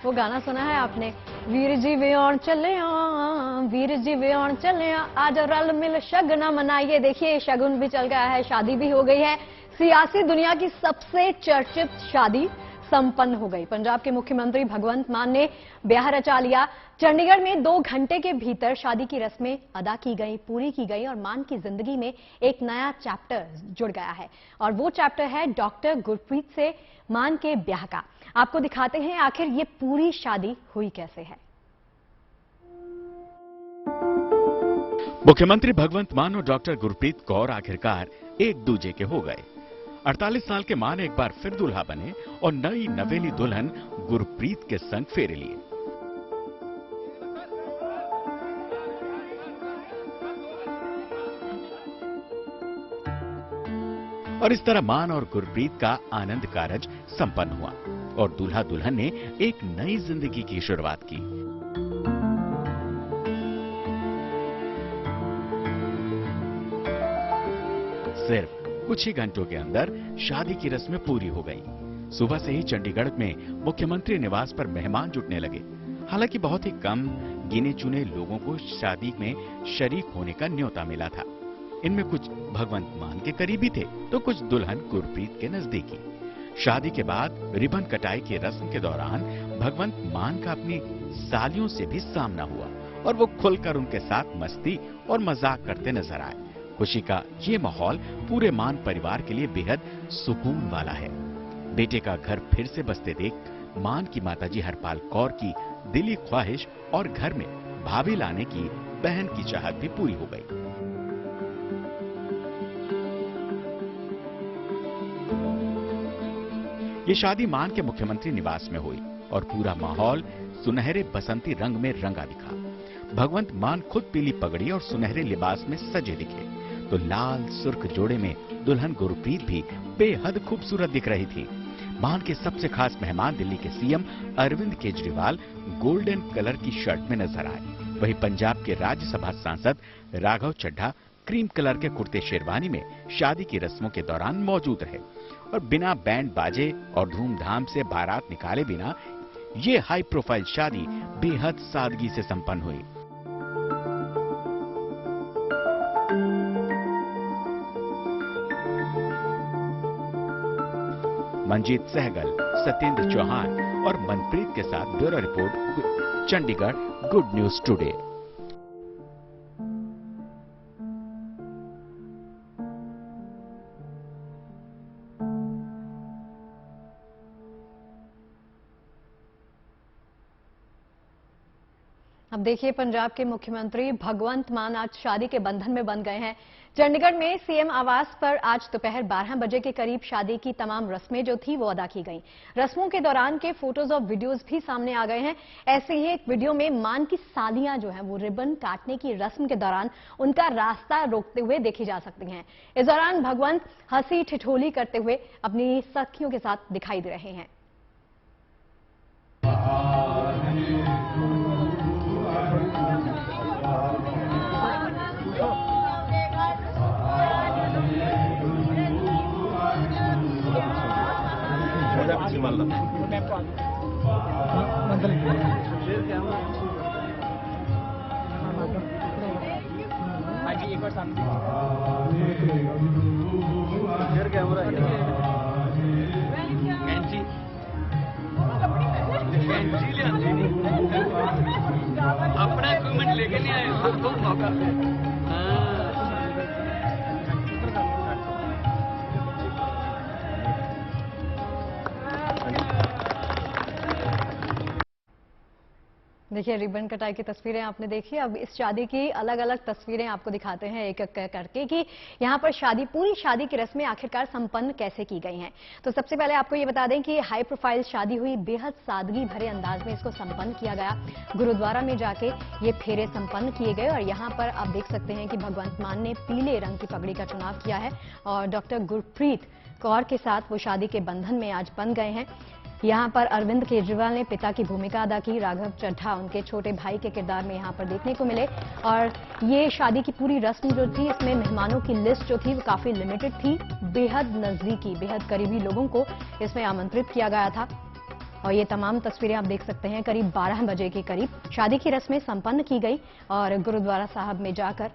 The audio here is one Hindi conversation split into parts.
वो गाना सुना है आपने, वीर जी वे और चले वीर जी वे और चले आज रल मिल शगन मनाइए। देखिए शगुन भी चल गया है, शादी भी हो गई है। सियासी दुनिया की सबसे चर्चित शादी संपन्न हो गई। पंजाब के मुख्यमंत्री भगवंत मान ने ब्याह रचा लिया। चंडीगढ़ में 2 घंटे के भीतर शादी की रस्में अदा की गई, पूरी की गई और मान की जिंदगी में एक नया चैप्टर जुड़ गया है और वो चैप्टर है डॉक्टर गुरप्रीत से मान के ब्याह का। आपको दिखाते हैं आखिर ये पूरी शादी हुई कैसे है। मुख्यमंत्री भगवंत मान और डॉक्टर गुरप्रीत कौर आखिरकार एक दूजे के हो गए। 48 साल के मान एक बार फिर दूल्हा बने और नई नवेली दुल्हन गुरप्रीत के संग फेरे लिए। और इस तरह मान और गुरप्रीत का आनंद कारज संपन्न हुआ और दूल्हा दुल्हन ने एक नई जिंदगी की शुरुआत की। सिर्फ कुछ ही घंटों के अंदर शादी की रस्में पूरी हो गई। सुबह से ही चंडीगढ़ में मुख्यमंत्री निवास पर मेहमान जुटने लगे। हालांकि बहुत ही कम गिने चुने लोगों को शादी में शरीक होने का न्योता मिला था। इनमें कुछ भगवंत मान के करीबी थे तो कुछ दुल्हन गुरप्रीत के नजदीकी। शादी के बाद रिबन कटाई की रस्म के दौरान भगवंत मान का अपनी सालियों से भी सामना हुआ और वो खुलकर उनके साथ मस्ती और मजाक करते नजर आए। खुशी का ये माहौल पूरे मान परिवार के लिए बेहद सुकून वाला है। बेटे का घर फिर से बसते देख मान की माताजी हरपाल कौर की दिली ख्वाहिश और घर में भाभी लाने की बहन की चाहत भी पूरी हो गई। ये शादी मान के मुख्यमंत्री निवास में हुई और पूरा माहौल सुनहरे बसंती रंग में रंगा दिखा। भगवंत मान खुद पीली पगड़ी और सुनहरे लिबास में सजे दिखे तो लाल सुर्ख जोड़े में दुल्हन गुरप्रीत भी बेहद खूबसूरत दिख रही थी। मान के सबसे खास मेहमान दिल्ली के CM Arvind Kejriwal golden colour की शर्ट में नजर आए। वहीं पंजाब के राज्यसभा सांसद राघव चड्ढा क्रीम कलर के कुर्ते शेरवानी में शादी की रस्मों के दौरान मौजूद रहे और बिना बैंड बाजे और धूमधाम से बारात निकाले बिना ये हाई प्रोफाइल शादी बेहद सादगी से संपन्न हुई। मंजीत सहगल, सत्येंद्र चौहान और मनप्रीत के साथ bureau report, Chandigarh good news today. अब देखिए पंजाब के मुख्यमंत्री भगवंत मान आज शादी के बंधन में बंध गए हैं। चंडीगढ़ में सीएम आवास पर आज दोपहर 12 बजे के करीब शादी की तमाम रस्में जो थी वो अदा की गईं। रस्मों के दौरान के फोटोज और वीडियोस भी सामने आ गए हैं। ऐसे ही एक वीडियो में मान की सालियां जो हैं वो रिबन काटने की रस्म के दौरान उनका रास्ता रोकते हुए देखी जा सकती हैं। इस दौरान भगवंत हंसी ठिठोली करते हुए अपनी सखियों के साथ दिखाई दे रहे हैं। एक बार सामने कैमरा अपना इक्विपमेंट लेके नहीं आए सबको मौका। देखिए रिबन कटाई की तस्वीरें आपने देखी। अब इस शादी की अलग अलग तस्वीरें आपको दिखाते हैं एक एक करके कि यहाँ पर पूरी शादी की रस्में आखिरकार संपन्न कैसे की गई हैं। तो सबसे पहले आपको ये बता दें कि हाई प्रोफाइल शादी हुई, बेहद सादगी भरे अंदाज में इसको संपन्न किया गया। गुरुद्वारा में जाके ये फेरे संपन्न किए गए और यहाँ पर आप देख सकते हैं कि भगवंत मान ने पीले रंग की पगड़ी का चुनाव किया है और डॉक्टर गुरप्रीत कौर के साथ वो शादी के बंधन में आज बंध गए हैं। यहाँ पर अरविंद केजरीवाल ने पिता की भूमिका अदा की। राघव चड्ढा उनके छोटे भाई के किरदार में यहाँ पर देखने को मिले और ये शादी की पूरी रस्म जो थी इसमें मेहमानों की लिस्ट जो थी वो काफी लिमिटेड थी। बेहद नजदीकी, बेहद करीबी लोगों को इसमें आमंत्रित किया गया था। और ये तमाम तस्वीरें आप देख सकते हैं करीब 12 बजे के करीब शादी की रस्में संपन्न की गई और गुरुद्वारा साहब में जाकर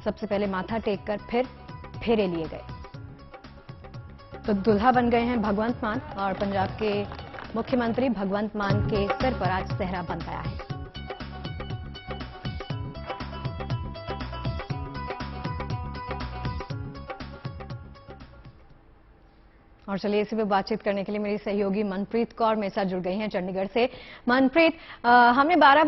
सबसे पहले माथा टेक कर फिर फेरे लिए गए। तो दूल्हा बन गए हैं भगवंत मान और पंजाब के मुख्यमंत्री भगवंत मान के सिर पर आज सेहरा बन गया है। और चलिए इसी पे बातचीत करने के लिए मेरी सहयोगी मनप्रीत कौर मेरे साथ जुड़ गई हैं चंडीगढ़ से। मनप्रीत, हमने 12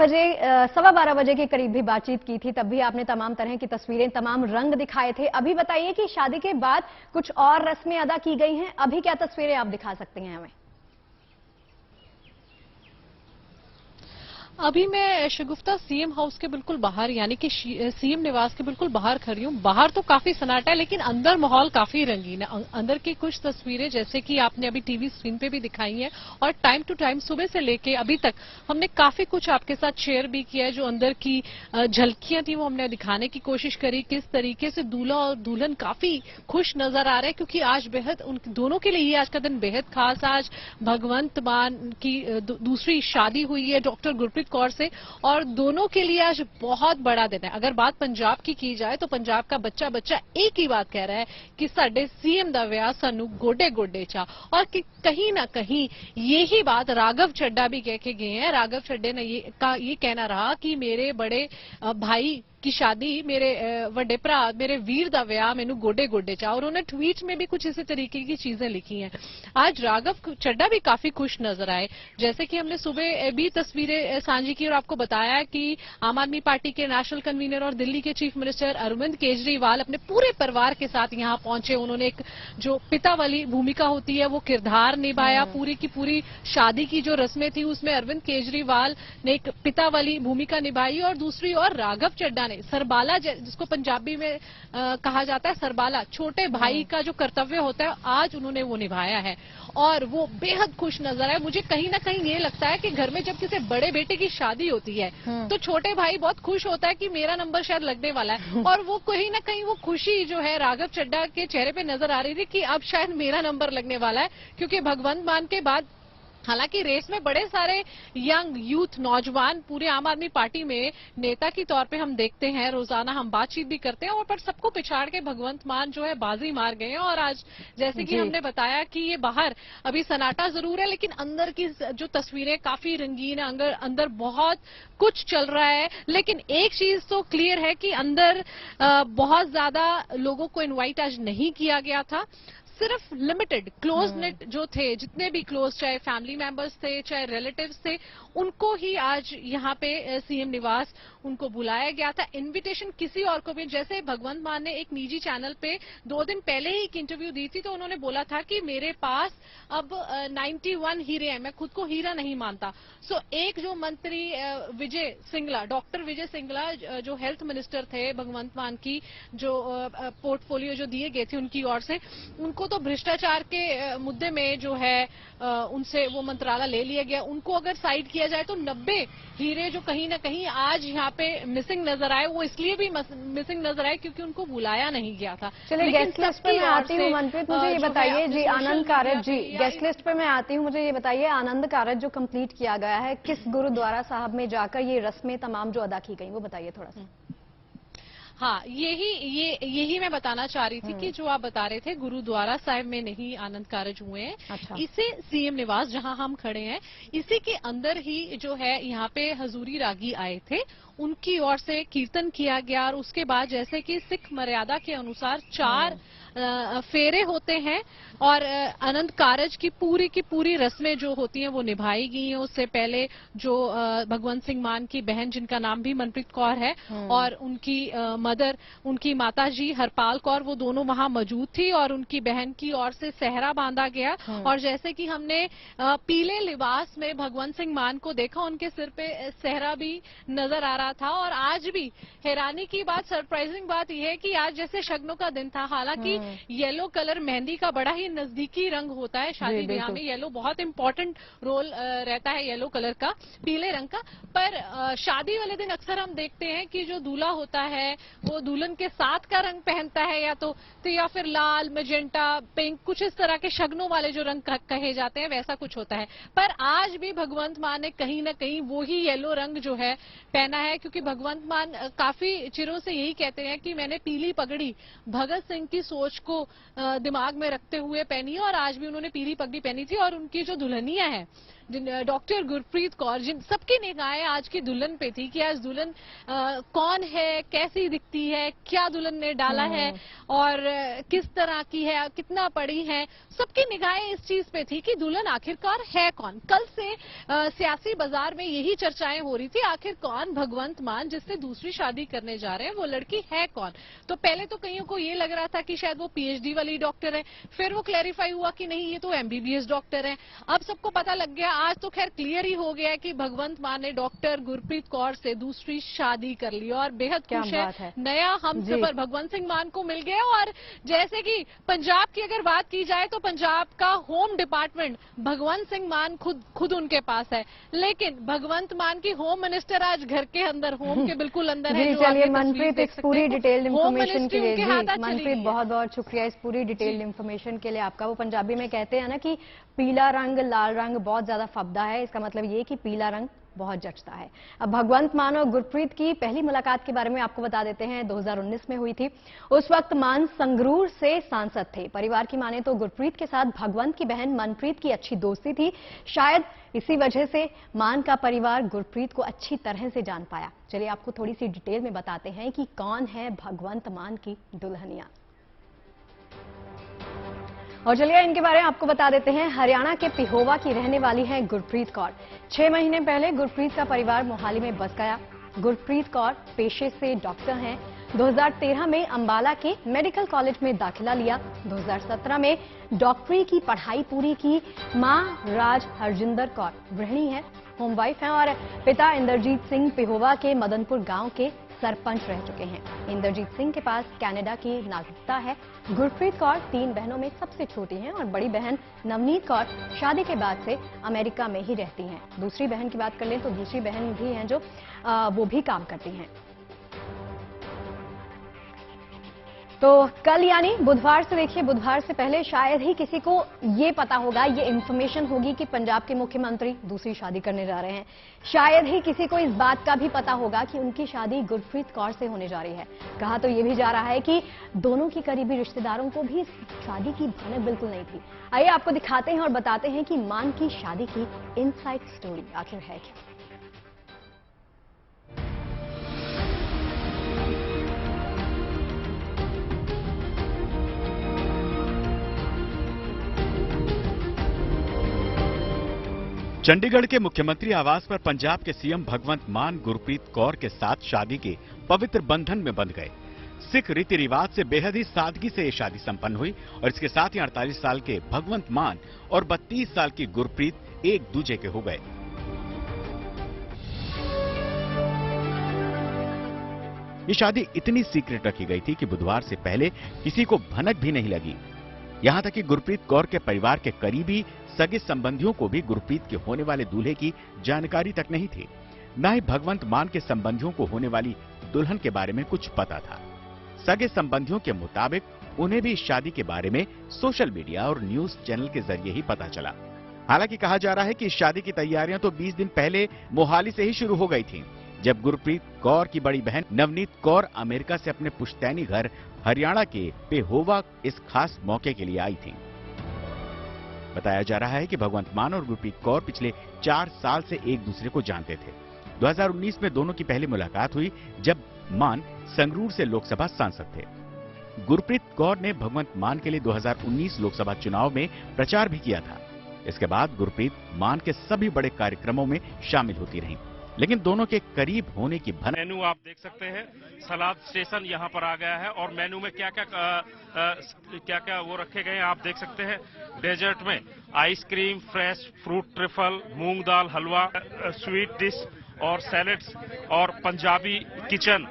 बजे के करीब भी बातचीत की थी, तब भी आपने तमाम तरह की तस्वीरें, तमाम रंग दिखाए थे। अभी बताइए कि शादी के बाद कुछ और रस्में अदा की गई हैं, अभी क्या तस्वीरें आप दिखा सकते हैं हमें? अभी मैं शगुफ्ता सीएम हाउस के बिल्कुल बाहर यानी कि सीएम निवास के बिल्कुल बाहर खड़ी हूँ। बाहर तो काफी सन्नाटा है लेकिन अंदर माहौल काफी रंगीन है। अंदर की कुछ तस्वीरें जैसे कि आपने अभी टीवी स्क्रीन पे भी दिखाई हैं और टाइम टू टाइम सुबह से लेके अभी तक हमने काफी कुछ आपके साथ शेयर भी किया है। जो अंदर की झलकियां थी वो हमने दिखाने की कोशिश करी, किस तरीके से दूल्हा और दुल्हन काफी खुश नजर आ रहे हैं क्योंकि आज बेहद उन दोनों के लिए आज का दिन बेहद खास। आज भगवंत मान की दूसरी शादी हुई है डॉक्टर गुरप्रीत कौर से और दोनों के लिए आज बहुत बड़ा दिन है। अगर बात पंजाब की जाए तो पंजाब का बच्चा बच्चा एक ही बात कह रहा है कि साडे सीएम दा विआह सानू गोडे गोडे चा, और कि कहीं ना कहीं यही बात राघव चड्डा भी कह के गए हैं। राघव चड्डे ने ये कहना रहा कि मेरे बड़े भाई की शादी, मेरे वड्डे भरा, मेरे वीर दा विआह मैनू गोडे गोडे चा, और उन्होंने ट्वीट में भी कुछ इसी तरीके की चीजें लिखी हैं। आज राघव चड्डा भी काफी खुश नजर आए, जैसे कि हमने सुबह भी तस्वीरें साझी की और आपको बताया कि आम आदमी पार्टी के नेशनल कन्वीनर और दिल्ली के चीफ मिनिस्टर अरविंद केजरीवाल अपने पूरे परिवार के साथ यहाँ पहुंचे। उन्होंने एक जो पिता वाली भूमिका होती है वो किरदार निभाया। पूरी की पूरी शादी की जो रस्में थी उसमें अरविंद केजरीवाल ने एक पिता वाली भूमिका निभाई और दूसरी ओर राघव चड्डा सरबाला, जिसको पंजाबी में कहा जाता है सरबाला, छोटे भाई का जो कर्तव्य होता है आज उन्होंने वो निभाया है और वो बेहद खुश नजर आए। मुझे कहीं ना कहीं ये लगता है कि घर में जब किसी बड़े बेटे की शादी होती है तो छोटे भाई बहुत खुश होता है कि मेरा नंबर शायद लगने वाला है, और वो कहीं ना कहीं वो खुशी जो है राघव चड्डा के चेहरे पे नजर आ रही थी कि अब शायद मेरा नंबर लगने वाला है। क्योंकि भगवंत मान के बाद हालांकि रेस में बड़े सारे यंग यूथ नौजवान पूरे आम आदमी पार्टी में नेता के तौर पे हम देखते हैं, रोजाना हम बातचीत भी करते हैं, और पर सबको पिछाड़ के भगवंत मान जो है बाजी मार गए हैं। और आज जैसे कि हमने बताया कि ये बाहर अभी सन्नाटा जरूर है लेकिन अंदर की जो तस्वीरें काफी रंगीन है, अंदर बहुत कुछ चल रहा है। लेकिन एक चीज तो क्लियर है कि अंदर बहुत ज्यादा लोगों को इन्वाइट आज नहीं किया गया था। सिर्फ लिमिटेड क्लोज नेट जो थे, जितने भी क्लोज, चाहे फैमिली मेंबर्स थे चाहे रिलेटिव्स थे, उनको ही आज यहाँ पे सीएम निवास उनको बुलाया गया था। इनविटेशन किसी और को भी, जैसे भगवंत मान ने एक निजी चैनल पे 2 दिन पहले ही एक इंटरव्यू दी थी तो उन्होंने बोला था कि मेरे पास अब 91 हीरे हैं, मैं खुद को हीरा नहीं मानता। सो एक जो मंत्री विजय सिंगला, डॉक्टर विजय सिंगला जो हेल्थ मिनिस्टर थे भगवंत मान की जो पोर्टफोलियो जो दिए गए थे उनकी ओर से, उनको तो भ्रष्टाचार के मुद्दे में जो है उनसे वो मंत्रालय ले लिया गया। उनको अगर साइड किया जाए तो 90 हीरे जो कहीं ना कहीं आज यहाँ पे मिसिंग नजर आए, वो इसलिए भी मिसिंग नजर आए क्योंकि उनको बुलाया नहीं गया था। चलिए गेस्ट लिस्ट पे मैं आती हूँ मनप्रीत, मुझे ये बताइए जी, आनंद कारज जी, गेस्ट लिस्ट पे मैं आती हूँ, मुझे ये बताइए आनंद कारज जो कंप्लीट किया गया है, किस गुरुद्वारा साहब में जाकर ये रस्में तमाम जो अदा की गई वो बताइए थोड़ा सा। हाँ, यही मैं बताना चाह रही थी कि जो आप बता रहे थे गुरुद्वारा साहिब में नहीं आनंद कारज हुए हैं। अच्छा। इसे सीएम निवास जहां हम खड़े हैं इसी के अंदर ही जो है यहाँ पे हजूरी रागी आए थे, उनकी ओर से कीर्तन किया गया और उसके बाद जैसे कि सिख मर्यादा के अनुसार 4 फेरे होते हैं और आनंद कारज की पूरी रस्में जो होती हैं वो निभाई गई हैं। उससे पहले जो भगवंत सिंह मान की बहन जिनका नाम भी मनप्रीत कौर है और उनकी मदर, उनकी माता जी हरपाल कौर, वो दोनों वहां मौजूद थी और उनकी बहन की ओर से सेहरा बांधा गया। और जैसे कि हमने पीले लिबास में भगवंत सिंह मान को देखा, उनके सिर पे सेहरा भी नजर आ रहा था। और आज भी हैरानी की बात, सरप्राइजिंग बात यह है कि आज जैसे शगनों का दिन था, हालांकि येलो कलर मेहंदी का बड़ा ही नजदीकी रंग होता है शादी ब्याह में। येलो बहुत इंपॉर्टेंट रोल रहता है येलो कलर का, पीले रंग का। पर शादी वाले दिन अक्सर हम देखते हैं कि जो दूल्हा होता है वो दुल्हन के साथ का रंग पहनता है, या फिर लाल, मैजेंटा, पिंक, कुछ इस तरह के शगनों वाले जो रंग कहे जाते हैं वैसा कुछ होता है। पर आज भी भगवंत मान ने कहीं ना कहीं वो ही येलो रंग जो है पहना है, क्योंकि भगवंत मान काफी चिरों से यही कहते हैं कि मैंने पीली पगड़ी भगत सिंह की सोच को दिमाग में रखते हुए पहनी है, और आज भी उन्होंने पीली पगड़ी पहनी थी। और उनकी जो दुल्हनिया है डॉक्टर गुरप्रीत कौर, जिन सबकी निगाहें आज की दुल्हन पे थी कि आज दुल्हन कौन है, कैसी दिखती है, क्या दुल्हन ने डाला है और किस तरह की है, कितना पढ़ी है, सबकी निगाहें इस चीज पे थी कि दुल्हन आखिरकार है कौन। कल से सियासी बाजार में यही चर्चाएं हो रही थी, आखिर कौन भगवंत मान जिससे दूसरी शादी करने जा रहे हैं वो लड़की है कौन। तो पहले तो कईयों को ये लग रहा था कि शायद वो पीएचडी वाली डॉक्टर है, फिर वो क्लैरिफाई हुआ कि नहीं ये तो एमबीबीएस डॉक्टर है। अब सबको पता लग गया, आज तो खैर क्लियर ही हो गया कि भगवंत मान ने डॉक्टर गुरप्रीत कौर से दूसरी शादी कर ली और बेहद खुश है। नया हमसफर भगवंत सिंह मान को मिल गया। और जैसे कि पंजाब की अगर बात की जाए तो पंजाब का होम डिपार्टमेंट भगवंत सिंह मान खुद उनके पास है, लेकिन भगवंत मान की होम मिनिस्टर आज घर के अंदर, होम के बिल्कुल अंदर है। चलिए मनप्रीत, इस पूरी डिटेल्ड इन्फॉर्मेशन के लिए मनप्रीत बहुत बहुत शुक्रिया इस पूरी डिटेल्ड इन्फॉर्मेशन के लिए आपका। वो पंजाबी में कहते हैं ना कि पीला रंग लाल रंग बहुत ज्यादा फबदा है, इसका मतलब ये कि पीला रंग बहुत जचता है। अब भगवंत मान और गुरप्रीत की पहली मुलाकात के बारे में आपको बता देते हैं, 2019 में हुई थी। उस वक्त मान संगरूर से सांसद थे। परिवार की माने तो गुरप्रीत के साथ भगवंत की बहन मनप्रीत की अच्छी दोस्ती थी। शायद इसी वजह से मान का परिवार गुरप्रीत को अच्छी तरह से जान पाया। चलिए आपको थोड़ी सी डिटेल में बताते हैं कि कौन है भगवंत मान की दुल्हनिया। और चलिए इनके बारे में आपको बता देते हैं। हरियाणा के पिहोवा की रहने वाली है गुरप्रीत कौर। 6 महीने पहले गुरप्रीत का परिवार मोहाली में बस गया। गुरप्रीत कौर पेशे से डॉक्टर हैं। 2013 में अंबाला के मेडिकल कॉलेज में दाखिला लिया। 2017 में डॉक्टरी की पढ़ाई पूरी की। मां राज हरजिंदर कौर गृहिणी है, होम वाइफ हैं और पिता इंद्रजीत सिंह पिहोवा के मदनपुर गांव के सरपंच रह चुके हैं। इंद्रजीत सिंह के पास कनाडा की नागरिकता है। गुरप्रीत कौर 3 बहनों में सबसे छोटी हैं और बड़ी बहन नवनीत कौर शादी के बाद से अमेरिका में ही रहती हैं। दूसरी बहन की बात कर लें तो दूसरी बहन भी हैं जो वो भी काम करती हैं। तो कल यानी बुधवार से देखिए, बुधवार से पहले शायद ही किसी को ये पता होगा, ये इंफॉर्मेशन होगी कि पंजाब के मुख्यमंत्री दूसरी शादी करने जा रहे हैं। शायद ही किसी को इस बात का भी पता होगा कि उनकी शादी गुरप्रीत कौर से होने जा रही है। कहा तो ये भी जा रहा है कि दोनों की करीबी रिश्तेदारों को भी इस शादी की भनक बिल्कुल नहीं थी। आइए आपको दिखाते हैं और बताते हैं कि मान की शादी की इनसाइड स्टोरी आखिर है क्या। चंडीगढ़ के मुख्यमंत्री आवास पर पंजाब के सीएम भगवंत मान गुरप्रीत कौर के साथ शादी के पवित्र बंधन में बंध गए। सिख रीति रिवाज से बेहद ही सादगी से ये शादी संपन्न हुई और इसके साथ ही 48 साल के भगवंत मान और 32 साल की गुरप्रीत एक दूजे के हो गए। ये शादी इतनी सीक्रेट रखी गई थी कि बुधवार से पहले किसी को भनक भी नहीं लगी। यहां तक कि गुरप्रीत कौर के परिवार के करीबी सगे संबंधियों को भी गुरप्रीत के होने वाले दूल्हे की जानकारी तक नहीं थी। न ही भगवंत मान के संबंधियों को होने वाली दुल्हन के बारे में कुछ पता था। सगे संबंधियों के मुताबिक उन्हें भी इस शादी के बारे में सोशल मीडिया और न्यूज चैनल के जरिए ही पता चला। हालांकि कहा जा रहा है कि इस शादी की तैयारियां तो 20 दिन पहले मोहाली से ही शुरू हो गई थीं, जब गुरप्रीत कौर की बड़ी बहन नवनीत कौर अमेरिका से अपने पुश्तैनी घर हरियाणा के पेहोवा इस खास मौके के लिए आई थी। बताया जा रहा है कि भगवंत मान और गुरप्रीत कौर पिछले 4 साल से एक दूसरे को जानते थे। 2019 में दोनों की पहली मुलाकात हुई जब मान संगरूर से लोकसभा सांसद थे। गुरप्रीत कौर ने भगवंत मान के लिए 2019 लोकसभा चुनाव में प्रचार भी किया था। इसके बाद गुरप्रीत मान के सभी बड़े कार्यक्रमों में शामिल होती रहीं, लेकिन दोनों के करीब होने की भनक। मेनू आप देख सकते हैं, सलाद स्टेशन यहाँ पर आ गया है और मेनू में क्या क्या वो रखे गए हैं आप देख सकते हैं। डेजर्ट में आइसक्रीम, फ्रेश फ्रूट ट्रिफल, मूंग दाल हलवा, स्वीट डिश और सैलेड्स और पंजाबी किचन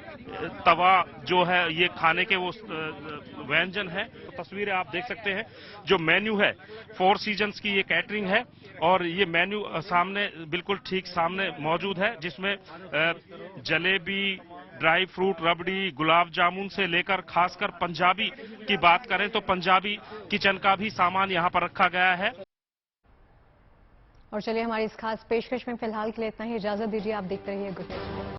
तवा जो है ये खाने के वो व्यंजन है। तो तस्वीरें आप देख सकते हैं, जो मेन्यू है 4 सीजन्स की ये कैटरिंग है और ये मेन्यू सामने बिल्कुल ठीक सामने मौजूद है, जिसमें जलेबी, ड्राई फ्रूट, रबड़ी, गुलाब जामुन से लेकर खासकर पंजाबी की बात करें तो पंजाबी किचन का भी सामान यहाँ पर रखा गया है। और चलिए हमारी इस खास पेशकश में फिलहाल के लिए इतना ही, इजाजत दीजिए। आप देखते रहिए गुड न्यूज।